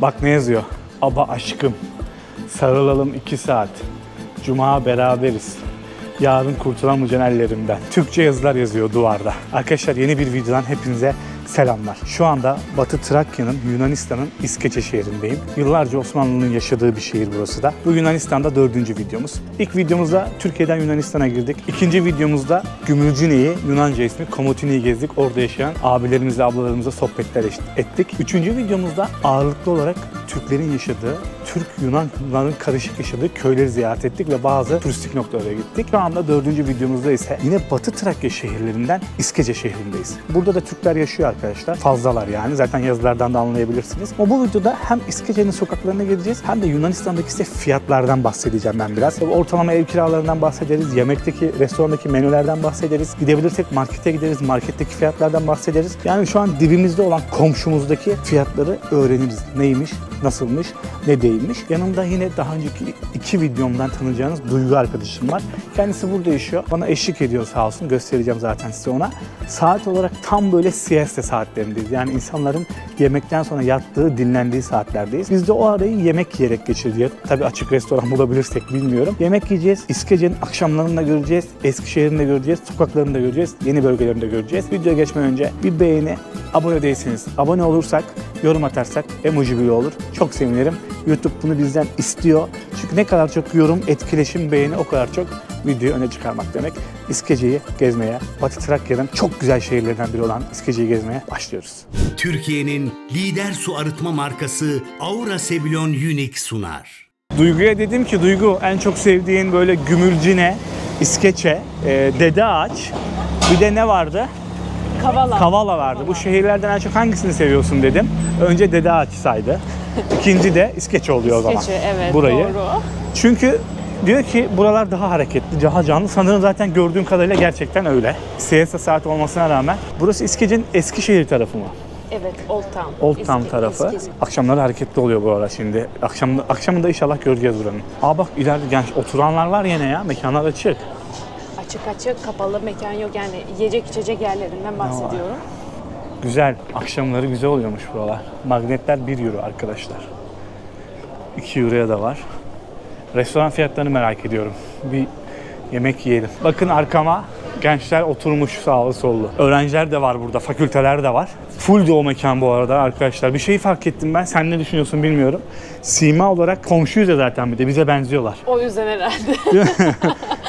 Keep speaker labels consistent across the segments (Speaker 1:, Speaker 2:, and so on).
Speaker 1: Bak ne yazıyor? Aba aşkım, sarılalım 2 saat. Cuma beraberiz. Yarın kurtulamayacaksın ellerimden. Türkçe yazılar yazıyor duvarda. Arkadaşlar yeni bir videodan hepinize selamlar. Şu anda Batı Trakya'nın, Yunanistan'ın İskeçe şehrindeyim. Yıllarca Osmanlı'nın yaşadığı bir şehir burası da. Bu Yunanistan'da 4. videomuz. İlk videomuzda Türkiye'den Yunanistan'a girdik. İkinci videomuzda Gümülcine'yi, Yunanca ismi Komotini'yi gezdik. Orada yaşayan abilerimizle, ablalarımızla sohbetler ettik. Üçüncü videomuzda ağırlıklı olarak Türklerin yaşadığı, Türk-Yunanların karışık yaşadığı köyleri ziyaret ettik ve bazı turistik noktalara gittik. Şu anda 4. videomuzda ise yine Batı Trakya şehirlerinden İskeçe şehrindeyiz. Burada da Türkler yaşıyor arkadaşlar. Fazlalar yani. Zaten yazılardan da anlayabilirsiniz. Ama bu videoda hem İskeçe'nin sokaklarına gideceğiz hem de Yunanistan'daki ise fiyatlardan bahsedeceğim ben biraz. Ortalama ev kiralarından bahsederiz. Yemekteki, restorandaki menülerden bahsederiz. Gidebilirsek markete gideriz. Marketteki fiyatlardan bahsederiz. Yani şu an dibimizde olan komşumuzdaki fiyatları öğreniriz. Neymiş, nasılmış, ne değilmiş. Yanımda yine daha önceki 2 videomdan tanıyacağınız Duygu arkadaşım var. Kendisi burada yaşıyor. Bana eşlik ediyor sağ olsun. Göstereceğim zaten size ona. Saat olarak tam böyle siesta saatlerindeyiz. Yani insanların yemekten sonra yattığı, dinlendiği saatlerdeyiz. Biz de o arayı yemek yiyerek geçireceğiz. Tabii açık restoran bulabilirsek bilmiyorum. Yemek yiyeceğiz. İskeçe'nin akşamlarını da göreceğiz. Eskişehir'ini de göreceğiz. Sokaklarını da göreceğiz. Yeni bölgelerini de göreceğiz. Videoya geçmeden önce bir beğeni, abone değilseniz, abone olursak, yorum atarsak emoji bile olur. Çok sevinirim. YouTube bunu bizden istiyor. Çünkü ne kadar çok yorum, etkileşim, beğeni o kadar çok videoyu öne çıkarmak demek. İskeçe'yi gezmeye, Batı Trakya'nın çok güzel şehirlerinden biri olan İskeçe'yi gezmeye başlıyoruz.
Speaker 2: Türkiye'nin lider su arıtma markası Aura Sebilon Unique sunar.
Speaker 1: Duygu'ya dedim ki Duygu en çok sevdiğin böyle Gümülcine, İskeçe, Dede Ağaç, bir de ne vardı? Kavala vardı. Bu şehirlerden en çok hangisini seviyorsun dedim. Önce Dede Ağaç saydı. İkinci de İskeçe oluyor o zaman.
Speaker 3: İskeçe, evet,
Speaker 1: burayı.
Speaker 3: doğru.
Speaker 1: Çünkü diyor ki buralar daha hareketli, daha canlı. Sanırım zaten gördüğüm kadarıyla gerçekten öyle. Siesta saati olmasına rağmen. Burası İskeçe'nin Eskişehir tarafı mı?
Speaker 3: Evet, Old Town.
Speaker 1: Old Town tarafı.
Speaker 3: Eski.
Speaker 1: Akşamları hareketli oluyor bu arada şimdi. Akşamında inşallah göreceğiz buranın. Aa bak ileride genç oturanlar var yine ya. Mekanlar açık.
Speaker 3: Açık kapalı mekan yok yani yiyecek içecek yerlerinden bahsediyorum.
Speaker 1: Güzel. Akşamları güzel oluyormuş buralar. Magnetler 1 euro arkadaşlar. 2 euroya da var. Restoran fiyatlarını merak ediyorum. Bir yemek yiyelim. Bakın arkama gençler oturmuş sağlı sollu. Öğrenciler de var burada, fakülteler de var. Full de o mekan bu arada arkadaşlar. Bir şey fark ettim ben. Sen ne düşünüyorsun bilmiyorum. Sima olarak komşuyuz ya zaten bir de. Bize benziyorlar.
Speaker 3: O yüzden herhalde.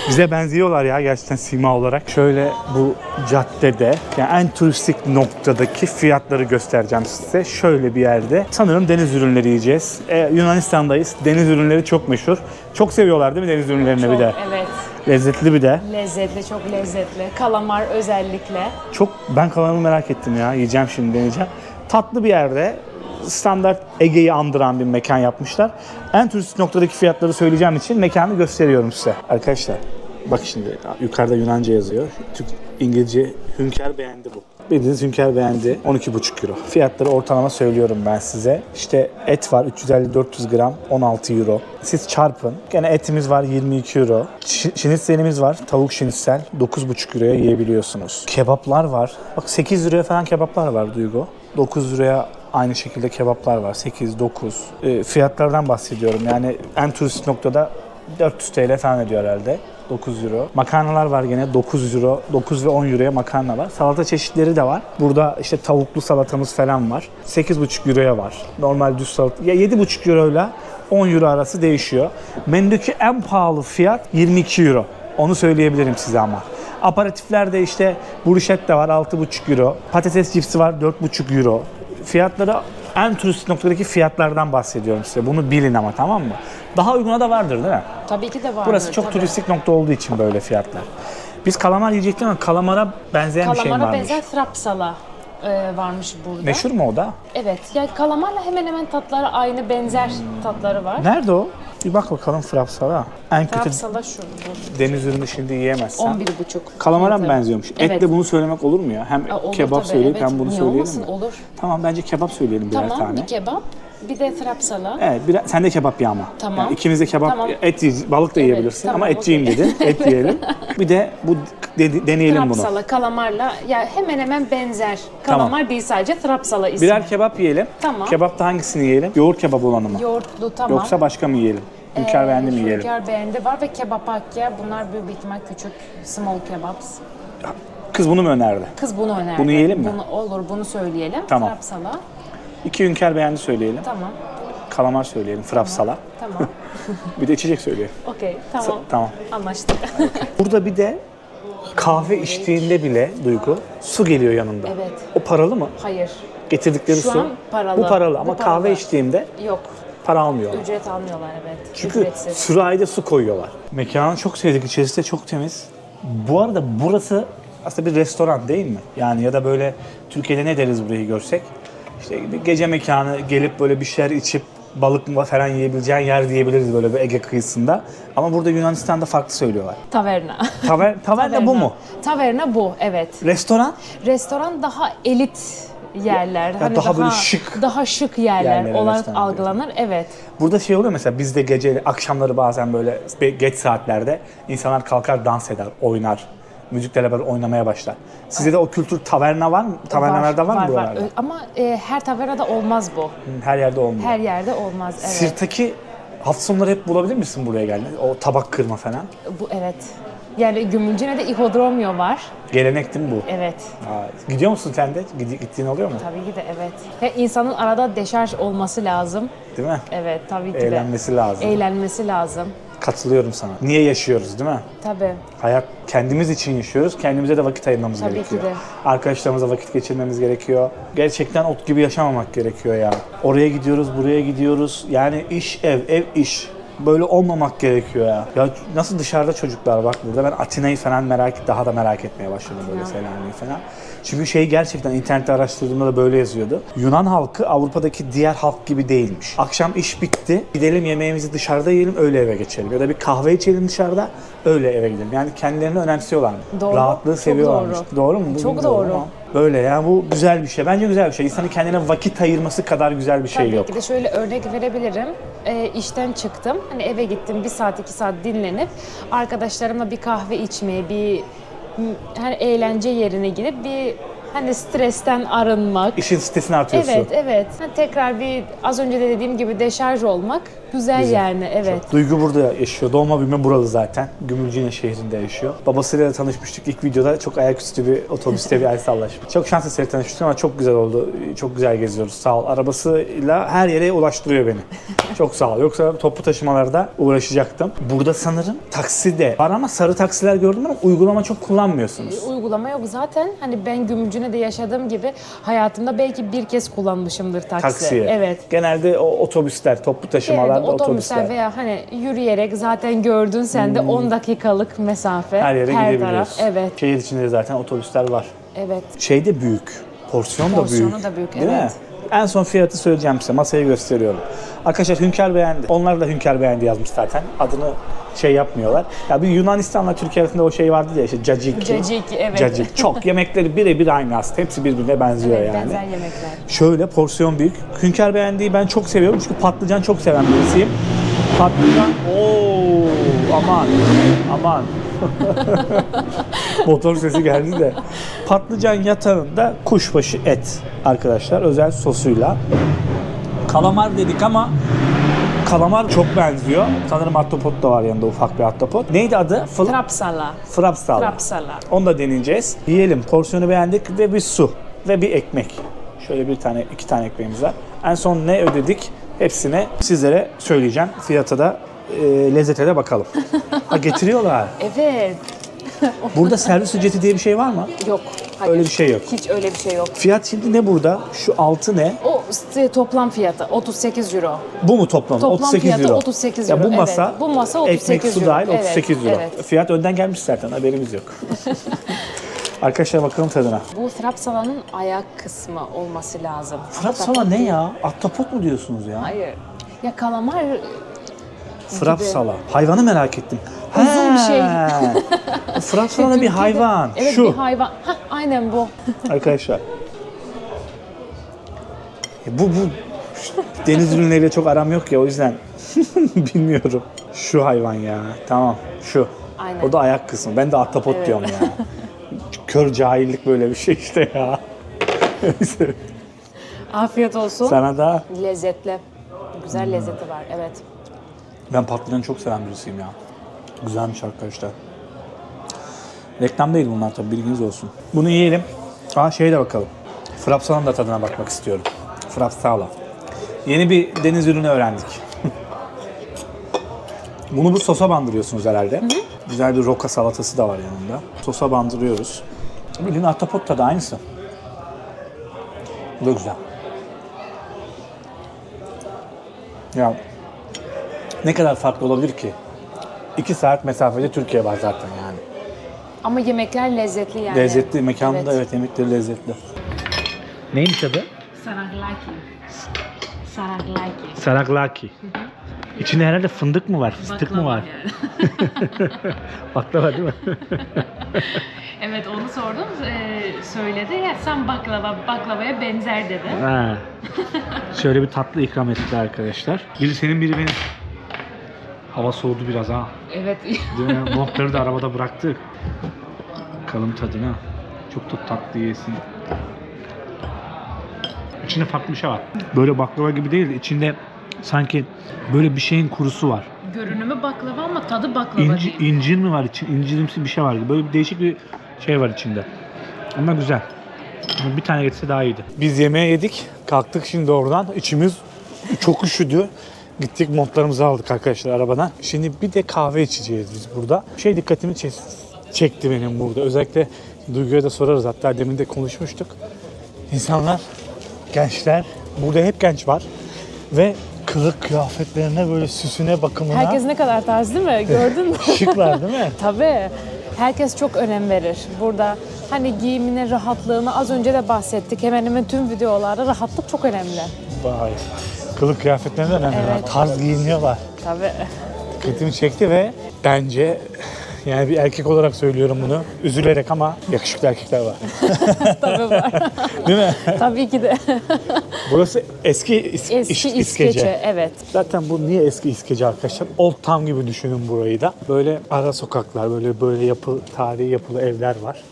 Speaker 1: Bize benziyorlar ya gerçekten sima olarak. Şöyle bu caddede yani en turistik noktadaki fiyatları göstereceğim size. Şöyle bir yerde. Sanırım deniz ürünleri yiyeceğiz. Yunanistan'dayız. Deniz ürünleri çok meşhur. Çok seviyorlar değil mi deniz ürünlerini bir de?
Speaker 3: Evet.
Speaker 1: Lezzetli bir de.
Speaker 3: Lezzetli, çok lezzetli. Kalamar özellikle.
Speaker 1: Ben kalanı merak ettim ya. Yiyeceğim şimdi, deneyeceğim. Tatlı bir yerde. Standart Ege'yi andıran bir mekan yapmışlar. En turistik noktadaki fiyatları söyleyeceğim için mekanı gösteriyorum size. Arkadaşlar bak şimdi yukarıda Yunanca yazıyor. İngilizce Hünkar beğendi bu. Bildiğiniz Hünkar beğendi. 12,5 euro. Fiyatları ortalama söylüyorum ben size. İşte et var 350-400 gram 16 euro. Siz çarpın. Gene etimiz var 22 euro. Şinitselimiz var. Tavuk şinitsel 9,5 euroya yiyebiliyorsunuz. Kebaplar var. Bak 8 euroya falan kebaplar var Duygu. 9 euroya aynı şekilde kebaplar var. 8, 9. Fiyatlardan bahsediyorum. Yani en turistik noktada 400 TL falan ediyor herhalde. 9 euro. Makarnalar var gene 9 euro. 9 ve 10 euroya makarna var. Salata çeşitleri de var. Burada işte tavuklu salatamız falan var. 8,5 euroya var. Normal düz salata. Ya 7,5 euro ile 10 euro arası değişiyor. Menüdeki en pahalı fiyat 22 euro. Onu söyleyebilirim size ama. Aperatiflerde işte buruşet de var 6,5 euro. Patates cipsi var 4,5 euro. Fiyatları en turistik noktadaki fiyatlardan bahsediyorum size. Bunu bilin ama tamam mı? Daha uyguna da vardır değil mi?
Speaker 3: Tabii ki de vardır.
Speaker 1: Burası çok turistik nokta olduğu için böyle fiyatlar. Biz kalamar yiyecektik ama kalamara benzeyen bir şey
Speaker 3: Kalamara
Speaker 1: varmış.
Speaker 3: benzer frapsala varmış burada.
Speaker 1: Meşhur mu o da?
Speaker 3: Evet. Ya kalamarla hemen hemen tatları aynı, benzer tatları var.
Speaker 1: Nerede o? Bir bak bakalım frapsala. En kötü
Speaker 3: Frapsala şu.
Speaker 1: deniz ürünü şimdi yiyemezsen.
Speaker 3: 11,5.
Speaker 1: Kalamara mı
Speaker 3: Evet.
Speaker 1: benziyormuş?
Speaker 3: Evet.
Speaker 1: Etle bunu söylemek olur mu ya? Hem
Speaker 3: Olur
Speaker 1: kebap
Speaker 3: tabii,
Speaker 1: söyleyip
Speaker 3: evet.
Speaker 1: hem bunu
Speaker 3: Niye
Speaker 1: söyleyelim
Speaker 3: olmasın?
Speaker 1: mi?
Speaker 3: Olur.
Speaker 1: Tamam bence kebap söyleyelim birer
Speaker 3: Tamam,
Speaker 1: tane.
Speaker 3: bir kebap. Bir de frapsala.
Speaker 1: Evet, sen de kebap ye ama.
Speaker 3: Tamam.
Speaker 1: Yani ikimiz de kebap,
Speaker 3: Tamam.
Speaker 1: et balık da yiyebilirsin
Speaker 3: tamam,
Speaker 1: ama etçiyim
Speaker 3: okey.
Speaker 1: dedin. Et yiyelim. Bir de bu Deneyelim bunu.
Speaker 3: Trapsala, kalamarla ya hemen hemen benzer.
Speaker 1: Tamam.
Speaker 3: Kalamar değil, sadece trapsala ismi.
Speaker 1: Birer kebap yiyelim.
Speaker 3: Tamam.
Speaker 1: Kebapta hangisini yiyelim? Yoğurt kebabı olanı mı?
Speaker 3: Yoğurtlu, tamam.
Speaker 1: Yoksa başka mı yiyelim? Hünkar beğendi mi yiyelim?
Speaker 3: Hünkar beğendi var ve kebapakya. Bunlar büyük bir ihtimal küçük small kebabs.
Speaker 1: Kız bunu mu önerdi?
Speaker 3: Kız bunu önerdi.
Speaker 1: Bunu yiyelim mi?
Speaker 3: Olur, bunu söyleyelim.
Speaker 1: Tamam.
Speaker 3: Trapsala.
Speaker 1: 2 hünkar beğendi söyleyelim.
Speaker 3: Tamam.
Speaker 1: Kalamar söyleyelim. Frapsala.
Speaker 3: Tamam.
Speaker 1: Bir de içecek söyleyelim.
Speaker 3: Okey, tamam.
Speaker 1: Tamam.
Speaker 3: Anlaştık.
Speaker 1: Burada bir de kahve içtiğinde bile Duygu su geliyor yanında.
Speaker 3: Evet.
Speaker 1: O paralı mı?
Speaker 3: Hayır.
Speaker 1: Getirdikleri
Speaker 3: Şu
Speaker 1: su.
Speaker 3: an paralı.
Speaker 1: Bu paralı ama
Speaker 3: Bu paralı.
Speaker 1: kahve içtiğimde
Speaker 3: Yok.
Speaker 1: para almıyorlar.
Speaker 3: Ücret almıyorlar, evet.
Speaker 1: Çünkü
Speaker 3: Ücretsiz.
Speaker 1: sürahide su koyuyorlar. Mekanı çok sevdik. İçerisi de çok temiz. Bu arada burası aslında bir restoran değil mi? Yani ya da böyle Türkiye'de ne deriz burayı görsek? İşte bir gece mekanı, gelip böyle bir şeyler içip balık mı falan yiyebileceğin yer diyebiliriz böyle bir Ege kıyısında. Ama burada Yunanistan'da farklı söylüyorlar.
Speaker 3: Taverna.
Speaker 1: Taverna bu mu?
Speaker 3: Taverna bu, evet.
Speaker 1: Restoran?
Speaker 3: Restoran daha elit yerler. Hani
Speaker 1: daha böyle şık
Speaker 3: daha şık yerler
Speaker 1: yerlere
Speaker 3: olarak
Speaker 1: restoran
Speaker 3: algılanır. Evet.
Speaker 1: Burada şey oluyor mesela bizde gece akşamları bazen böyle geç saatlerde insanlar kalkar dans eder, oynar. Müziklerle beraber oynamaya başlar. Sizde de o kültür taverna var mı? Tavernalarda var mı buralarda?
Speaker 3: Ama her tavernada olmaz bu.
Speaker 1: Her yerde olmuyor.
Speaker 3: Her yerde olmaz, evet.
Speaker 1: Sirt'taki hafta sonları hep bulabilir misin buraya geldiğinde? O tabak kırma falan.
Speaker 3: Bu, evet. Yani Gümülcine'de ihodromyo var.
Speaker 1: Gelenek değil mi bu?
Speaker 3: Evet.
Speaker 1: Gidiyor musun sen de? Gittiğin oluyor mu?
Speaker 3: Tabii ki de evet. Ve insanın arada deşarj olması lazım.
Speaker 1: Değil mi?
Speaker 3: Evet, tabii ki de.
Speaker 1: Eğlenmesi lazım.
Speaker 3: Eğlenmesi lazım.
Speaker 1: Katılıyorum sana. Niye yaşıyoruz değil mi?
Speaker 3: Tabii.
Speaker 1: Hayat kendimiz için yaşıyoruz. Kendimize de vakit ayırmamız
Speaker 3: Tabii
Speaker 1: gerekiyor.
Speaker 3: ki de.
Speaker 1: Arkadaşlarımızla vakit geçirmemiz gerekiyor. Gerçekten ot gibi yaşamamak gerekiyor ya. Oraya gidiyoruz, buraya gidiyoruz. Yani iş, ev iş. Böyle olmamak gerekiyor ya. Ya nasıl dışarıda çocuklar bak burada. Ben Atina'yı falan daha da merak etmeye başladım böyle Selanik'i falan. Çünkü gerçekten internette araştırdığımda da böyle yazıyordu. Yunan halkı Avrupa'daki diğer halk gibi değilmiş. Akşam iş bitti. Gidelim yemeğimizi dışarıda yiyelim öyle eve geçelim. Ya da bir kahve içelim dışarıda öyle eve gidelim. Yani kendilerini önemsiyorlar.
Speaker 3: Doğru.
Speaker 1: Rahatlığı
Speaker 3: Çok
Speaker 1: seviyorlarmış. Doğru mu? Bu
Speaker 3: Çok
Speaker 1: bilmiyorum
Speaker 3: doğru.
Speaker 1: ama böyle ya bu güzel bir şey. Bence güzel bir şey. İnsanın kendine vakit ayırması kadar güzel bir şey
Speaker 3: Tabii
Speaker 1: yok.
Speaker 3: ki de şöyle örnek verebilirim. İşten çıktım. Hani eve gittim, 1 saat 2 saat dinlenip arkadaşlarımla bir kahve içmeye, bir hani eğlence yerine gidip bir hani stresten arınmak.
Speaker 1: İşin stresini artıyorsun.
Speaker 3: Evet, evet. Hani tekrar bir az önce de dediğim gibi deşarj olmak güzel. Yani, evet.
Speaker 1: Duygu burada yaşıyor. Doğma büyüme buralı zaten. Gümülcine şehrinde yaşıyor. Babasıyla da tanışmıştık. İlk videoda çok ayaküstü bir otobüste bir el sallaşmış. Çok şanslı seni tanışmıştık ama çok güzel oldu. Çok güzel geziyoruz. Sağ ol. Arabasıyla her yere ulaştırıyor beni. Çok sağ ol. Yoksa toplu taşımalarda uğraşacaktım. Burada sanırım taksi de var ama sarı taksiler gördüm ama uygulama çok kullanmıyorsunuz.
Speaker 3: Uygulama yok zaten. Hani ben Gümülcine'de yaşadığım gibi hayatımda belki bir kez kullanmışımdır taksi.
Speaker 1: Taksiye.
Speaker 3: Evet.
Speaker 1: Genelde o otobüsler, toplu taşımalarda
Speaker 3: Genelde otobüsler
Speaker 1: otobüsler.
Speaker 3: veya hani yürüyerek zaten gördün sen de 10 dakikalık mesafe.
Speaker 1: Her yere
Speaker 3: taraf.
Speaker 1: gidebiliyoruz.
Speaker 3: Evet.
Speaker 1: Şehir içinde de zaten otobüsler var.
Speaker 3: Evet.
Speaker 1: Şey de büyük. Porsiyon da büyük.
Speaker 3: Porsiyonu da büyük,
Speaker 1: Değil mi?
Speaker 3: evet.
Speaker 1: En son fiyatı söyleyeceğim size. Masayı gösteriyorum. Arkadaşlar Hünkar beğendi. Onlar da Hünkar beğendi yazmış zaten. Adını yapmıyorlar. Ya bir Yunanistan'la Türkiye arasında o şey vardı ya işte caciki.
Speaker 3: Caciki, evet.
Speaker 1: Cacik. Çok yemekleri birebir aynı aslında. Hepsi birbirine benziyor
Speaker 3: Evet,
Speaker 1: yani.
Speaker 3: benzer yemekler.
Speaker 1: Şöyle porsiyon büyük. Hünkar beğendiği ben çok seviyorum çünkü patlıcan çok seven birisiyim. Patlıcan, aman, aman. Motor sesi geldi de. Patlıcan yatağında kuşbaşı et arkadaşlar özel sosuyla. Kalamar dedik ama kalamar çok benziyor. Sanırım ahtapot da var yanında, ufak bir ahtapot. Neydi adı?
Speaker 3: Trapsala.
Speaker 1: Frapsala.
Speaker 3: Trapsala.
Speaker 1: Onu da deneyeceğiz. Yiyelim. Porsiyonu beğendik ve bir su ve bir ekmek. Şöyle 2 tane ekmeğimiz var. En son ne ödedik? Hepsini sizlere söyleyeceğim. Fiyata da lezzete de bakalım. Ha getiriyorlar.
Speaker 3: Evet.
Speaker 1: Burada servis ücreti diye bir şey var mı?
Speaker 3: Yok. Hayır.
Speaker 1: Öyle bir şey yok.
Speaker 3: Hiç öyle bir şey yok.
Speaker 1: Fiyat şimdi ne burada? Şu altı ne?
Speaker 3: O toplam fiyatı 38 euro.
Speaker 1: Bu mu toplam?
Speaker 3: Toplam
Speaker 1: 38
Speaker 3: fiyatı
Speaker 1: euro.
Speaker 3: 38
Speaker 1: Ya
Speaker 3: euro,
Speaker 1: bu masa,
Speaker 3: evet. Bu masa 38
Speaker 1: ekmek su
Speaker 3: euro.
Speaker 1: dahil 38
Speaker 3: Evet,
Speaker 1: euro.
Speaker 3: evet.
Speaker 1: Fiyat önden gelmiş zaten, haberimiz yok. Arkadaşlar bakalım tadına.
Speaker 3: Bu trapsalanın ayak kısmı olması lazım.
Speaker 1: Frapsala ne ya? Ahtapot mu diyorsunuz ya?
Speaker 3: Hayır. Ya kalamar
Speaker 1: Frapsala. Hayvanı merak ettim.
Speaker 3: Uzun bir şey.
Speaker 1: Frapsala bir hayvan.
Speaker 3: Evet,
Speaker 1: Şu.
Speaker 3: bir hayvan. Hah, aynen bu.
Speaker 1: Arkadaşlar. Bu deniz ürünleriyle çok aram yok ya o yüzden bilmiyorum. Şu hayvan ya. Tamam. Şu.
Speaker 3: aynen.
Speaker 1: O da ayak kısmı. Ben de ahtapot
Speaker 3: Evet.
Speaker 1: diyorum ya. Kör cahillik böyle bir şey işte ya.
Speaker 3: Afiyet olsun.
Speaker 1: Sana da
Speaker 3: Lezzetli. Güzel lezzeti var, evet.
Speaker 1: ben patlıcanı çok seven birisiyim ya. Güzelmiş arkadaşlar. Reklam değil bunlar tabii, bilginiz olsun. Bunu yiyelim. Şeye de bakalım. Frapsa'nın da tadına bakmak istiyorum. Frapsa'la. Yeni bir deniz ürünü öğrendik. Bunu bu sosa bandırıyorsunuz herhalde. Güzel bir roka salatası da var yanında. Sosa bandırıyoruz. Bildiğin ahtapot tadı aynısı. Bu da güzel. Ya ne kadar farklı olabilir ki? 2 saat mesafede Türkiye var zaten yani.
Speaker 3: Ama yemekler lezzetli yani.
Speaker 1: Lezzetli, mekanında evet yemekleri lezzetli. Neymiş adı?
Speaker 3: Saraglaki. Saraglaki.
Speaker 1: Saraglaki. İçinde herhalde fındık mı var, fıstık mı var? Baklava değil mi?
Speaker 3: Evet, onu sordum. Söyledi ya, sen baklavaya benzer dedi.
Speaker 1: Ha. Şöyle bir tatlı ikram ettiler arkadaşlar. Biri senin, biri benim. Hava soğudu biraz ha.
Speaker 3: Evet.
Speaker 1: Değil mi? Montları da arabada bıraktık. Bakalım tadına. Çok da tatlı yesin. İçinde farklı bir şey var. Böyle baklava gibi değil de içinde sanki böyle bir şeyin kurusu var.
Speaker 3: Görünümü baklava ama tadı baklava değil.
Speaker 1: İncir mi var içinde? İncirimsi bir şey var gibi. Böyle bir değişik bir şey var içinde. Ama güzel. Ama bir tane getse daha iyiydi. Biz yemeğe yedik. Kalktık şimdi oradan. İçimiz çok üşüdü. Gittik montlarımızı aldık arkadaşlar arabadan. Şimdi bir de kahve içeceğiz biz burada. Şey dikkatimi çekti benim burada. Özellikle Duygu'ya da sorarız. Hatta demin de konuşmuştuk. İnsanlar, gençler, burada hep genç var. Ve kılık kıyafetlerine böyle süsüne bakımına
Speaker 3: Herkes ne kadar tarz değil mi? Gördün mü?
Speaker 1: şıklar değil mi?
Speaker 3: Tabii. Herkes çok önem verir. Burada hani giyimine, rahatlığına az önce de bahsettik. Hemen hemen tüm videolarda rahatlık çok önemli.
Speaker 1: Vay. Kılık kıyafetlerine önemli.
Speaker 3: Evet.
Speaker 1: Tarz giyiniyorlar.
Speaker 3: Tabii.
Speaker 1: Dikkatimi çekti ve bence yani bir erkek olarak söylüyorum bunu. Üzülerek ama yakışıklı erkekler var.
Speaker 3: Tabii var.
Speaker 1: Değil mi?
Speaker 3: Tabii ki de.
Speaker 1: Burası eski
Speaker 3: Eski
Speaker 1: İskece.
Speaker 3: İskece, evet.
Speaker 1: Zaten bu niye eski İskece arkadaşlar? Old Town gibi düşünün burayı da. Böyle ara sokaklar, böyle yapı, tarihi yapılı evler var.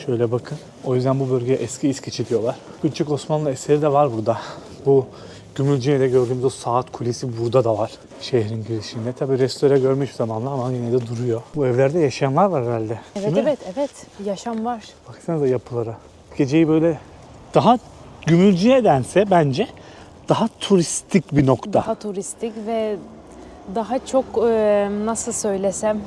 Speaker 1: Şöyle bakın. O yüzden bu bölgeye eski İskece diyorlar. Küçük Osmanlı eseri de var burada. Bu Gümülcine'de gördüğümüz o saat kulesi burada da var. Şehrin girişinde. Tabii restore görmüş zamanla ama yine de duruyor. Bu evlerde yaşayanlar var herhalde.
Speaker 3: Evet,
Speaker 1: Değil mi?
Speaker 3: evet. Yaşam var.
Speaker 1: Baksanıza yapılara. Geceyi böyle daha Gümülcine'dense bence daha turistik bir nokta.
Speaker 3: Daha turistik ve daha çok nasıl söylesem,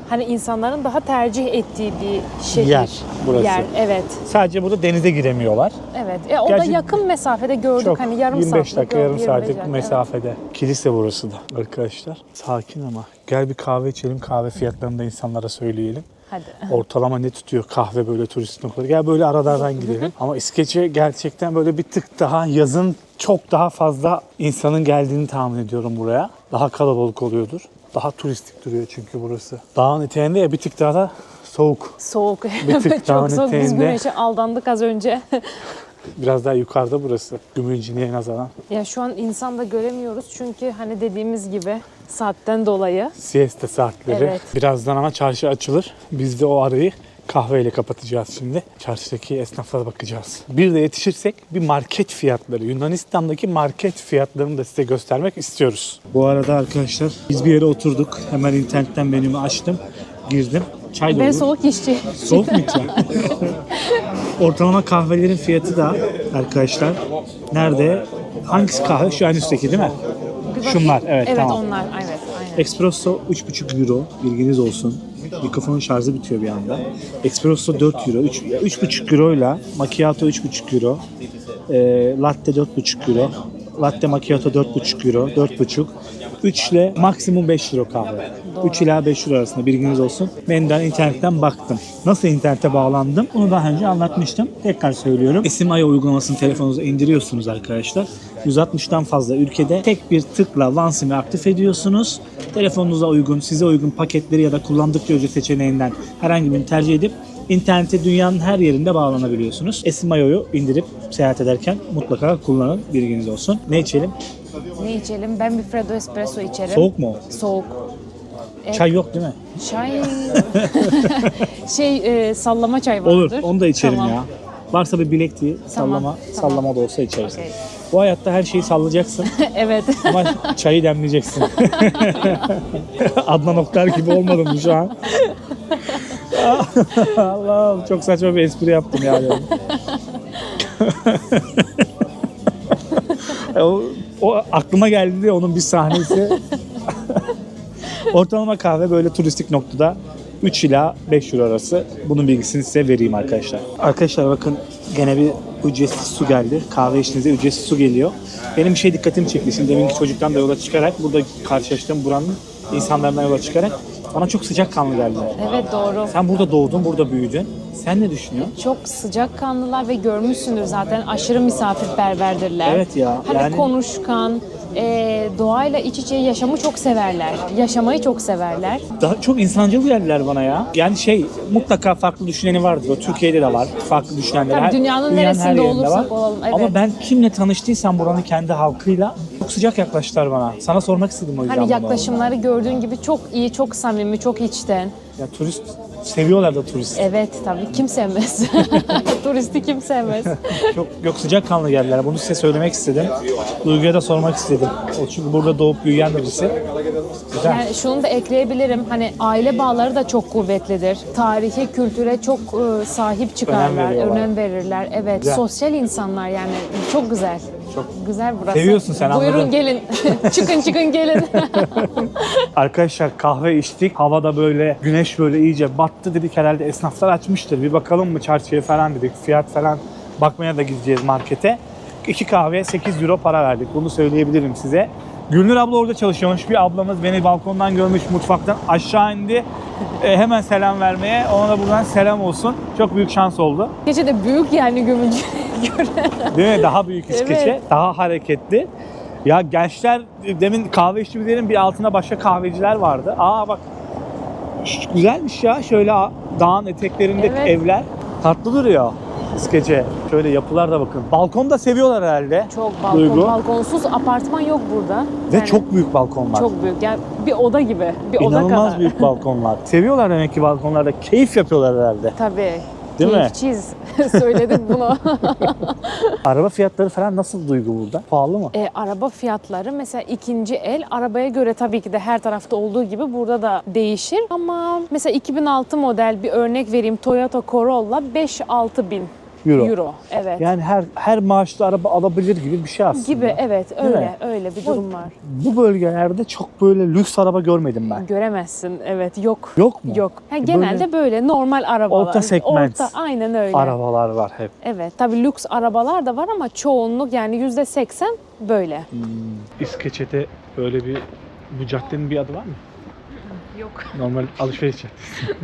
Speaker 3: hani insanların daha tercih ettiği bir şehir.
Speaker 1: Yer burası.
Speaker 3: Yer, evet.
Speaker 1: Sadece burada denize giremiyorlar.
Speaker 3: Evet. O
Speaker 1: Gerçi
Speaker 3: da yakın mesafede gördük.
Speaker 1: Çok,
Speaker 3: Hani yarım
Speaker 1: 25
Speaker 3: saatlik
Speaker 1: dakika,
Speaker 3: yol,
Speaker 1: yarım
Speaker 3: 25
Speaker 1: saatlik
Speaker 3: dakika,
Speaker 1: mesafede. Kilise burası da arkadaşlar. Sakin ama. Gel bir kahve içelim. Kahve fiyatlarını da insanlara söyleyelim.
Speaker 3: Hadi.
Speaker 1: Ortalama ne tutuyor kahve böyle turist noktaları? Gel böyle aralardan gidelim. Ama İskeçe gerçekten böyle bir tık daha yazın çok daha fazla insanın geldiğini tahmin ediyorum buraya. Daha kalabalık oluyordur. Daha turistik duruyor çünkü burası. Dağın eteğinde ya bir tık daha da soğuk.
Speaker 3: Soğuk.
Speaker 1: Bir tık
Speaker 3: Evet,
Speaker 1: dağın
Speaker 3: çok soğuk. Biz
Speaker 1: eteğinde.
Speaker 3: güneşe aldandık az önce.
Speaker 1: Biraz daha yukarıda burası. Gümülcine'ye nazaran.
Speaker 3: Ya şu an insan da göremiyoruz çünkü hani dediğimiz gibi saatten dolayı.
Speaker 1: Siesta saatleri.
Speaker 3: Evet.
Speaker 1: Birazdan ama çarşı açılır. Biz de o arayı kahveyle kapatacağız şimdi. Çarşıdaki esnaflara bakacağız. Bir de yetişirsek bir market fiyatları, Yunanistan'daki market fiyatlarını da size göstermek istiyoruz. Bu arada arkadaşlar biz bir yere oturduk. Hemen internetten menümü açtım. Girdim. Çay da
Speaker 3: Ben
Speaker 1: olur.
Speaker 3: soğuk işçi.
Speaker 1: Soğuk mu çay? Ortalama kahvelerin fiyatı da arkadaşlar nerede? Hangisi kahve? Şu en üstteki değil mi? Şunlar evet,
Speaker 3: Evet,
Speaker 1: tamam.
Speaker 3: onlar. Evet, aynen.
Speaker 1: Espresso 3,5 euro, bilginiz olsun. Mikrofonun şarjı bitiyor bir anda. Espresso 4 euro, 3,5 euroyla macchiato 3,5 euro, latte 4,5 euro, latte macchiato 4,5 euro, 4,5, 3 ile maksimum 5 euro kahve. 3 ila 5 euro arasında, bilginiz olsun. Ben internetten baktım. Nasıl internete bağlandım? Bunu daha önce anlatmıştım. Tekrar söylüyorum. SMAYO uygulamasını telefonunuza indiriyorsunuz arkadaşlar. 160'tan fazla ülkede tek bir tıkla OneSIM'i aktif ediyorsunuz. Telefonunuza uygun, size uygun paketleri ya da kullandıkça ücret seçeneğinden herhangi birini tercih edip internete dünyanın her yerinde bağlanabiliyorsunuz. SMAYO'yu indirip seyahat ederken mutlaka kullanın, bilginiz olsun. Ne içelim?
Speaker 3: Ne içelim? Ben bir Freddo Espresso içerim.
Speaker 1: Soğuk mu?
Speaker 3: Soğuk.
Speaker 1: Çay yok değil mi?
Speaker 3: Çay... sallama çay vardır.
Speaker 1: Olur, onu da içerim
Speaker 3: Tamam.
Speaker 1: ya. Varsa bir bilek diye sallama,
Speaker 3: tamam.
Speaker 1: sallama da olsa içeriz.
Speaker 3: Okey.
Speaker 1: Bu hayatta her şeyi sallayacaksın
Speaker 3: Evet.
Speaker 1: ama çayı demleyeceksin. Adnan Oktar gibi olmadım mı şu an? Allah'ım çok saçma bir espri yaptım ya. o aklıma geldi de onun bir sahnesi. Ortalama kahve böyle turistik noktada 3 ila 5 euro arası. Bunun bilgisini size vereyim arkadaşlar. Arkadaşlar bakın gene bir ücretsiz su geldi. Kahve içtiğinizde ücretsiz su geliyor. Benim bir şey dikkatimi çekti. Şimdi deminki çocuktan da yola çıkarak burada karşılaştığım buranın insanlardan yola çıkarak bana çok sıcakkanlı geldi.
Speaker 3: Evet, doğru.
Speaker 1: Sen burada doğdun, burada büyüdün. Sen ne düşünüyorsun?
Speaker 3: Çok sıcakkanlılar ve görmüşsündür zaten, aşırı misafirperverdirler.
Speaker 1: Evet ya,
Speaker 3: Hani
Speaker 1: yani-
Speaker 3: konuşkan, doğayla iç içe yaşamı çok severler. Yaşamayı çok severler.
Speaker 1: Daha çok insancıl geldiler bana ya. Yani mutlaka farklı düşüneni vardır. O Türkiye'de de var. Farklı düşünenler.
Speaker 3: Tabii dünyanın
Speaker 1: her
Speaker 3: neresinde
Speaker 1: yerinde
Speaker 3: olursak olalım, evet.
Speaker 1: Ama ben kimle tanıştıysam buranın kendi halkıyla çok sıcak yaklaştılar bana. Sana sormak istedim o yüzden
Speaker 3: Hani
Speaker 1: bunu.
Speaker 3: yaklaşımları gördüğün gibi çok iyi, çok samimi, çok içten.
Speaker 1: Ya turist seviyorlar da turist.
Speaker 3: Evet, tabii, kim sevmez? Turisti kim sevmez?
Speaker 1: Yok sıcakkanlı geldiler. Bunu size söylemek istedim. Duygu'ya da sormak istedim. O çünkü burada doğup büyüyen birisi. Güzel.
Speaker 3: Yani şunu da ekleyebilirim. Hani aile bağları da çok kuvvetlidir. Tarihe, kültüre çok sahip çıkarlar,
Speaker 1: veriyorlar.
Speaker 3: önem verirler. Evet,
Speaker 1: Güzel.
Speaker 3: sosyal insanlar yani. Çok güzel. Çok güzel burası.
Speaker 1: Seviyorsun sen,
Speaker 3: Buyurun
Speaker 1: anladım.
Speaker 3: gelin. çıkın gelin.
Speaker 1: Arkadaşlar kahve içtik. Havada böyle güneş böyle iyice battı, dedik herhalde esnaflar açmıştır. Bir bakalım mı çarşıya falan dedik. Fiyat falan bakmaya da gideceğiz markete. 2 kahveye 8 euro para verdik. Bunu söyleyebilirim size. Gülnur abla orada çalışıyormuş. Bir ablamız beni balkondan görmüş, mutfaktan aşağı indi. Hemen selam vermeye. Ona da buradan selam olsun. Çok büyük şans oldu.
Speaker 3: Gece de büyük yani gömücü göre.
Speaker 1: Değil mi? Daha büyük İskeçe,
Speaker 3: Evet.
Speaker 1: daha hareketli. Ya gençler, demin kahve içtiğimizlerin bir altında başka kahveciler vardı. Aa bak, güzelmiş ya. Şöyle dağın eteklerinde
Speaker 3: Evet.
Speaker 1: evler. Tatlı duruyor İskeçe. Şöyle yapılar da bakın. Balkonu da seviyorlar herhalde.
Speaker 3: Çok balkon,
Speaker 1: Duygu.
Speaker 3: balkonsuz apartman yok burada.
Speaker 1: Ve
Speaker 3: Yani
Speaker 1: çok büyük balkonlar.
Speaker 3: çok büyük. Yani bir oda gibi. Bir oda
Speaker 1: İnanılmaz
Speaker 3: kadar.
Speaker 1: büyük balkonlar. Seviyorlar demek ki balkonlarda. Keyif yapıyorlar herhalde.
Speaker 3: Tabii.
Speaker 1: Değil mi?
Speaker 3: Keyifçiyiz. Söyledik bunu.
Speaker 1: Araba fiyatları falan nasıl Duygu burada? Pahalı mı?
Speaker 3: Araba fiyatları mesela ikinci el arabaya göre tabii ki de her tarafta olduğu gibi burada da değişir. Ama mesela 2006 model bir örnek vereyim, Toyota Corolla 5-6 bin euro. Evet.
Speaker 1: Yani her maaşlı araba alabilir gibi bir şey aslında.
Speaker 3: Gibi, evet,
Speaker 1: Değil mi?
Speaker 3: öyle bir durum var.
Speaker 1: Bu bölgelerde çok böyle lüks araba görmedim ben.
Speaker 3: Göremezsin, evet, yok.
Speaker 1: Yok mu?
Speaker 3: Yok. Ha, genelde böyle normal arabalar.
Speaker 1: Orta segment
Speaker 3: aynen öyle.
Speaker 1: arabalar var hep.
Speaker 3: Evet, tabii lüks arabalar da var ama çoğunluk yani %80 böyle.
Speaker 1: İskeçe'de böyle bu caddenin bir adı var mı?
Speaker 3: Yok.
Speaker 1: Normal alışveriş caddesi.